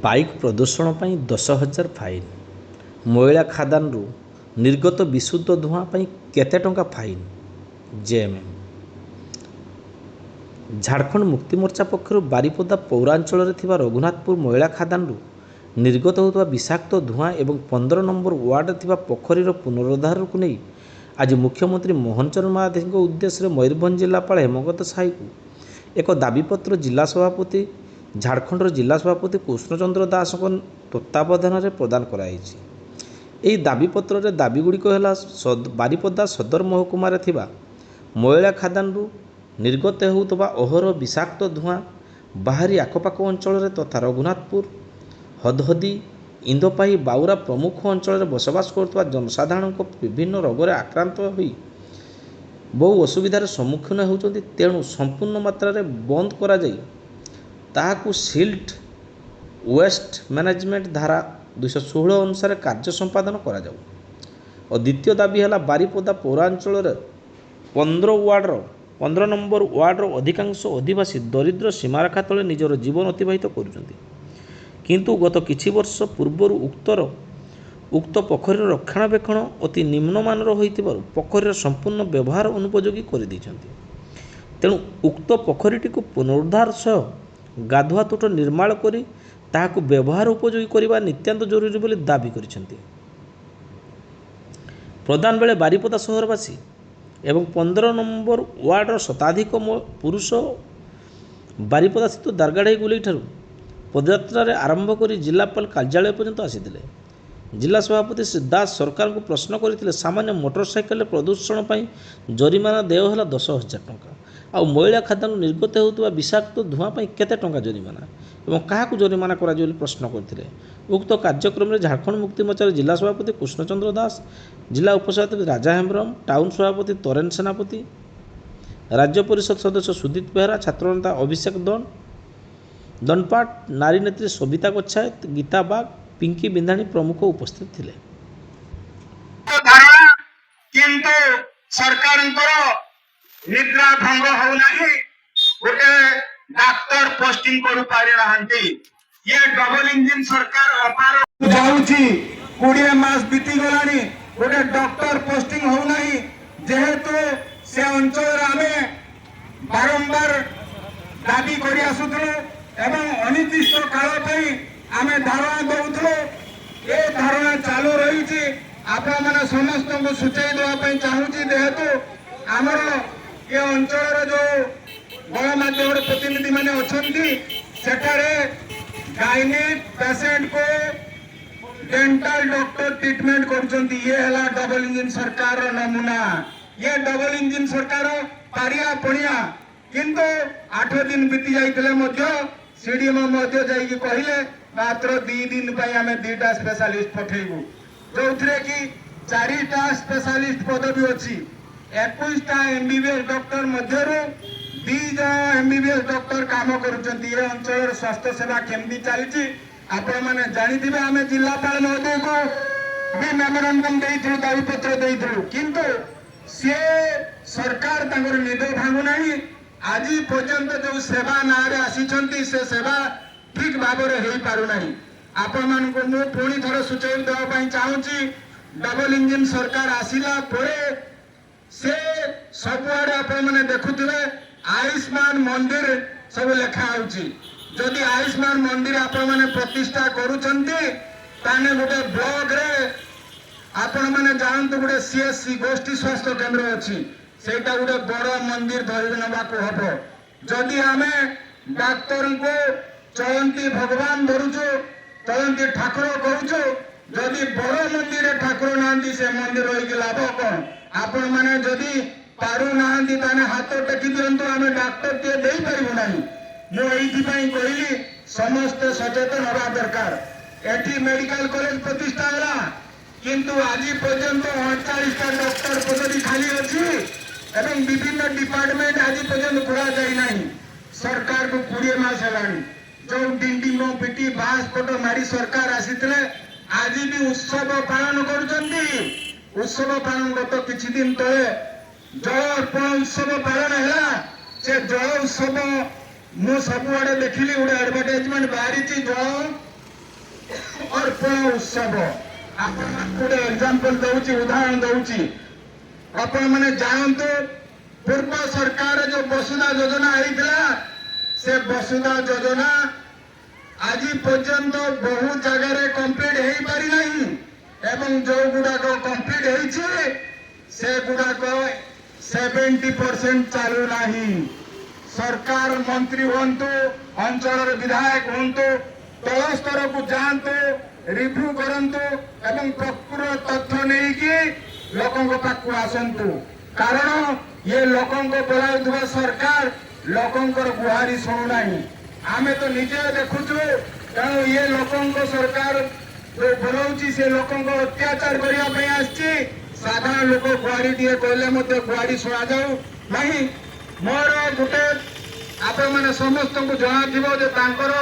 Bike ପ୍ରଦୂଷଣ ପାଇଁ 10,000 fine. ମଇଳା ଖାଦାନରୁ ନିର୍ଗତ ବିଶୁଦ୍ଧ ଧୂଆଁ ପାଇଁ କେତେ ଟଙ୍କା ଫାଇନ୍? ଜେଏମ୍ଏମ୍। ଝାଡ଼ଖଣ୍ଡ ମୁକ୍ତିମୋର୍ଚ୍ଚା ପକ୍ଷରୁ ବାରିପଦା ପୌରାଞ୍ଚଳରେ ଥିବା ରଘୁନାଥପୁର ମଇଳା ଖାଦାନରୁ ନିର୍ଗତ ହେଉଥିବା ବିଷାକ୍ତ ଧୂଆଁ ଏବଂ 15 ନମ୍ବର ୱାର୍ଡରେ ଥିବା ପୋଖରୀର ପୁନରୁଦ୍ଧାରକୁ ନେଇ ଆଜି ମୁଖ୍ୟମନ୍ତ୍ରୀ ମୋହନ ଚରଣ ମାଝୀଙ୍କ ଉଦ୍ଦେଶ୍ୟରେ ମୟୂରଭଞ୍ଜ ଜିଲ୍ଲାପାଳ ହେମକାନ୍ତ ସାହୁଙ୍କୁ ଏକ ଦାବିପତ୍ର ଜିଲ୍ଲା ସଭାପତି ଝାଡ଼ଖଣ୍ଡର ଜିଲ୍ଲା ସଭାପତି କୃଷ୍ଣଚନ୍ଦ୍ର ଦାସଙ୍କ ତତ୍ତ୍ୱାବଧାନରେ ପ୍ରଦାନ କରାଯାଇଛି। ଏହି ଦାବିପତ୍ରରେ ଦାବିଗୁଡ଼ିକ ହେଲା ବାରିପଦା ସଦର ମହକୁମାରେ ଥିବା ମଇଳା ଖାଦାନରୁ ନିର୍ଗତ ହେଉଥିବା ଅହରହ ବିଷାକ୍ତ ଧୂଆଁ ବାହାରି ଆଖପାଖ ଅଞ୍ଚଳରେ ତଥା ରଘୁନାଥପୁର, ହଦହଦି, ଇନ୍ଦପାହି, ବାଉରା ପ୍ରମୁଖ ଅଞ୍ଚଳରେ ବସବାସ କରୁଥିବା ଜନସାଧାରଣଙ୍କ ବିଭିନ୍ନ ରୋଗରେ ଆକ୍ରାନ୍ତ ହୋଇ ବହୁ ଅସୁବିଧାର ସମ୍ମୁଖୀନ ହେଉଛନ୍ତି। ତେଣୁ ସମ୍ପୂର୍ଣ୍ଣ ମାତ୍ରାରେ ବନ୍ଦ କରାଯାଇ ତାହାକୁ ସିଲ୍ଡ ୱେଷ୍ଟ ମ୍ୟାନେଜମେଣ୍ଟ ଧାରା 216 ଅନୁସାରେ କାର୍ଯ୍ୟ ସମ୍ପାଦନ କରାଯାଉ। ଓ ଦ୍ୱିତୀୟ ଦାବି ହେଲା ବାରିପଦା ପୌରାଞ୍ଚଳରେ 15 ନମ୍ବର ୱାର୍ଡର ଅଧିକାଂଶ ଅଧିବାସୀ ଦରିଦ୍ର ସୀମାରେଖା ତଳେ ନିଜର ଜୀବନ ଅତିବାହିତ କରୁଛନ୍ତି। କିନ୍ତୁ ଗତ କିଛି ବର୍ଷ ପୂର୍ବରୁ ଉକ୍ତ ପୋଖରୀର ରକ୍ଷଣାବେକ୍ଷଣ ଅତି ନିମ୍ନମାନର ହୋଇଥିବାରୁ ପୋଖରୀର ସମ୍ପୂର୍ଣ୍ଣ ବ୍ୟବହାର ଅନୁପଯୋଗୀ କରିଦେଇଛନ୍ତି। ତେଣୁ ଉକ୍ତ ପୋଖରୀଟିକୁ ପୁନରୁଦ୍ଧାର ସହ ଗାଧୁଆ ତୁଠ ନିର୍ମାଣ କରି ତାହାକୁ ବ୍ୟବହାର ଉପଯୋଗୀ କରିବା ନିତାନ୍ତ ଜରୁରୀ ବୋଲି ଦାବି କରିଛନ୍ତି। ପ୍ରଦାନ ବେଳେ ବାରିପଦା ସହରବାସୀ ଏବଂ 15 ନମ୍ବର ୱାର୍ଡର ଶତାଧିକ ପୁରୁଷ ବାରିପଦାସ୍ଥିତ ଦାରଗାଢ଼ୀ ଗୁଲେଇଠାରୁ ପଦଯାତ୍ରାରେ ଆରମ୍ଭ କରି ଜିଲ୍ଲାପାଳ କାର୍ଯ୍ୟାଳୟ ପର୍ଯ୍ୟନ୍ତ ଆସିଥିଲେ। ଜିଲ୍ଲା ସଭାପତି ଶ୍ରୀ ଦାସ ସରକାରଙ୍କୁ ପ୍ରଶ୍ନ କରିଥିଲେ, ସାମାନ୍ୟ ମୋଟରସାଇକେଲରେ ପ୍ରଦୂଷଣ ପାଇଁ ଜରିମାନା ଦେୟ ହେଲା 10,000 ଟଙ୍କା। ଆଉ ମଇଳା ଖାଦାନରୁ ନିର୍ଗତ ହେଉଥିବା ବିଷାକ୍ତ ଧୂଆଁ ପାଇଁ କେତେ ଟଙ୍କା ଜରିମାନା ଏବଂ କାହାକୁ ଜରିମାନା କରାଯିବ ବୋଲି ପ୍ରଶ୍ନ କରିଥିଲେ। ଉକ୍ତ କାର୍ଯ୍ୟକ୍ରମରେ ଝାଡ଼ଖଣ୍ଡ ମୁକ୍ତିମୋର୍ଚ୍ଚାର ଜିଲ୍ଲା ସଭାପତି କୃଷ୍ଣଚନ୍ଦ୍ର ଦାସ, ଜିଲ୍ଲା ଉପସଭାପତି ରାଜା ହେମ୍ବ୍ରମ, ଟାଉନ ସଭାପତି ତରେନ ସେନାପତି, ରାଜ୍ୟ ପରିଷଦ ସଦସ୍ୟ ସୁଦୀପ ବେହେରା, ଛାତ୍ରନେତା ଅଭିଷେକ ଦଣ୍ଡପାଟ, ନାରୀ ନେତ୍ରୀ ସବିତା ଗୋଚ୍ଛାୟତ, ଗୀତା ବାଗ, ପିଙ୍କି ବିନ୍ଧାଣୀ ପ୍ରମୁଖ ଉପସ୍ଥିତ ଥିଲେ। କିନ୍ତୁ ସରକାରଙ୍କର ନିଦ୍ରା ଭଙ୍ଗ ହେଉନାହିଁ। ଗୋଟେ ଡାକ୍ତର ପୋଷ୍ଟିଂ କରିପାରି ନାହାନ୍ତି। ଇଏ ଡବଲ ଇଞ୍ଜିନ ସରକାର ଅପାର ଯାଉଛି। 20 ମାସ ବିତି ଗଲାଣି, ଗୋଟେ ଡକ୍ଟର ପୋଷ୍ଟିଂ ହେଉନାହିଁ। ଯେହେତୁ ସେ ଅଞ୍ଚଳରେ ଆମେ ବାରମ୍ବାର ଦାବି କରି ଆସୁଥିଲୁ ଏବଂ ଅନିର୍ଦ୍ଦିଷ୍ଟ କାଳ ପାଇଁ ଆମେ ଧାରଣା ଦେଉଥିଲୁ। ଏ ଧାରଣା ଚାଲୁ ରହିଛି। ଆପଣମାନେ ସମସ୍ତଙ୍କୁ ସୂଚାଇ ଦେବା ପାଇଁ ଚାହୁଁଛି, ଯେହେତୁ ଆମର ଏ ଅଞ୍ଚଳର ଯୋଉ ଗଣମାଧ୍ୟମର ପ୍ରତିନିଧି ମାନେ ଅଛନ୍ତି, ସେଠାରେ ଗାଇନିକ୍ ପେସେଣ୍ଟକୁ डेंटल डॉक्टर ट्रीटमेंट करुचंती। ये हला डबल इंजन सरकार नमूना। ये डबल इंजन सरकार पारिया पड़िया किंतु 8 दिन बीती जाइतले मध्य सीडीएम मध्य जाइकी कहिले मात्र 2 दिन पई हमें 2टा स्पेशलिस्ट पठेइबु, जोथरे की 4टा स्पेशलिस्ट पदवी अछि। 21टा एमबीबीएस डॉक्टर मध्यरु 2 जण एमबीबीएस डॉक्टर काम करुचंती। ये अंचल स्वास्थ्य सेवा केमदी चलची आपण माने जानिथिबे। आमे जिल्लापाल महोदय को भी मेमोरेंडम देइथु, दाबीपत्र देइथु, किंतु से सरकार तांगर निद भांगु नाही। आज पर्यंत जो सेवा नारे आसीचंती से सेवा ठीक भाव रे हेई पारु नाही। आपण मान को मु पुणी थर सूचना देवा पई चाहूची, डबल इंजन सरकार आसीला परे से सबुआडे आपण माने देखुथिबे आयुष्मान मंदिर सब लेखा आउची। जदि आयुष्मान मंदिर आपण माने प्रतिष्ठा करूचंती ताने गोटे ब्लॉक रे आपण माने जानतु गोटे सीएससी गोष्ठी स्वास्थ्य केंद्र अछि, सेटा गोटे बड़ मंदिर धरि नबाको हबो। जदि हमें डॉक्टर को चलंती भगवान धरुचो, चलंती ठाकुर करूचो, जदि बड़ मंदिर ठाकुर नांदी से मंदिर रही लाभ कोन? आपण माने जदि पारु नांदी ताने हाथ टेकी दियंतु, हमें डॉक्टर के देई परिबो नाही। मु एइथिपाई कहली समस्त सचेतन हवा दरकार। एटी मेडिकल कॉलेज प्रतिष्ठा होला, किंतु आज पर्यंत 48टा डॉक्टर पदवी खाली अछि एवं विभिन्न डिपार्टमेंट आज पर्यंत खोला जाई नाही। सरकार को 20 मास हेलानी, जो डिंडिंग पिटी बास फोटो मारी सरकार आसीतले आज भी उत्सव पालन करूचंती। उत्सव पालन गत किछि दिन तळे जल अर्पण उत्सव पालन हैला। से जल उत्सव मु सबुआडे देखिली गोटे एडवर्टाइजमेंट बाहरी जल अर्पण उत्सव गोटे एग्जांपल दउची उदाहरण दउची आपण माने जानतो पूर्व सरकार जो वसुधा योजना आईला से वसुधा योजना आज पर्यंत बहुत जगह कंप्लीट हो पारि नहीं एवं जो गुड़ाक कंप्लीट होइछे से गुड़ाक 70% चालू नहीं। सरकार मंत्री हूँ अंचल विधायक हूँ तल स्तर को जातु रिव्यू करंतु एवं प्रकृत तथ्य नहीं कि लोकों पाखु आसतु कारण ये लोकों बोलाउवा सरकार लोकों गुहारी शुणुना आमे तो निजे देखुचु तेणु ये लोकों सरकार जो बोलाउची से लोकों अत्याचार करने आसची साधारण लोक गुहारी टे कहले गुहारी शुणा जाऊ नहीं। मोर गोटे आपण मैंने समस्त को जना थो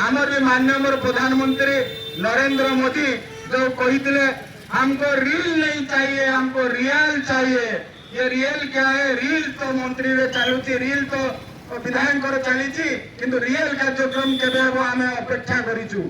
आमर भी माननीय प्रधानमंत्री नरेंद्र मोदी जो कहते हमको रील नहीं चाहिए हमको रियल चाहिए। ये रियल क्या है? रील तो मंत्री रे चलुची रील तो विधायक चली किंतु रियल कार्यक्रम केबे आम अपेक्षा करिछु।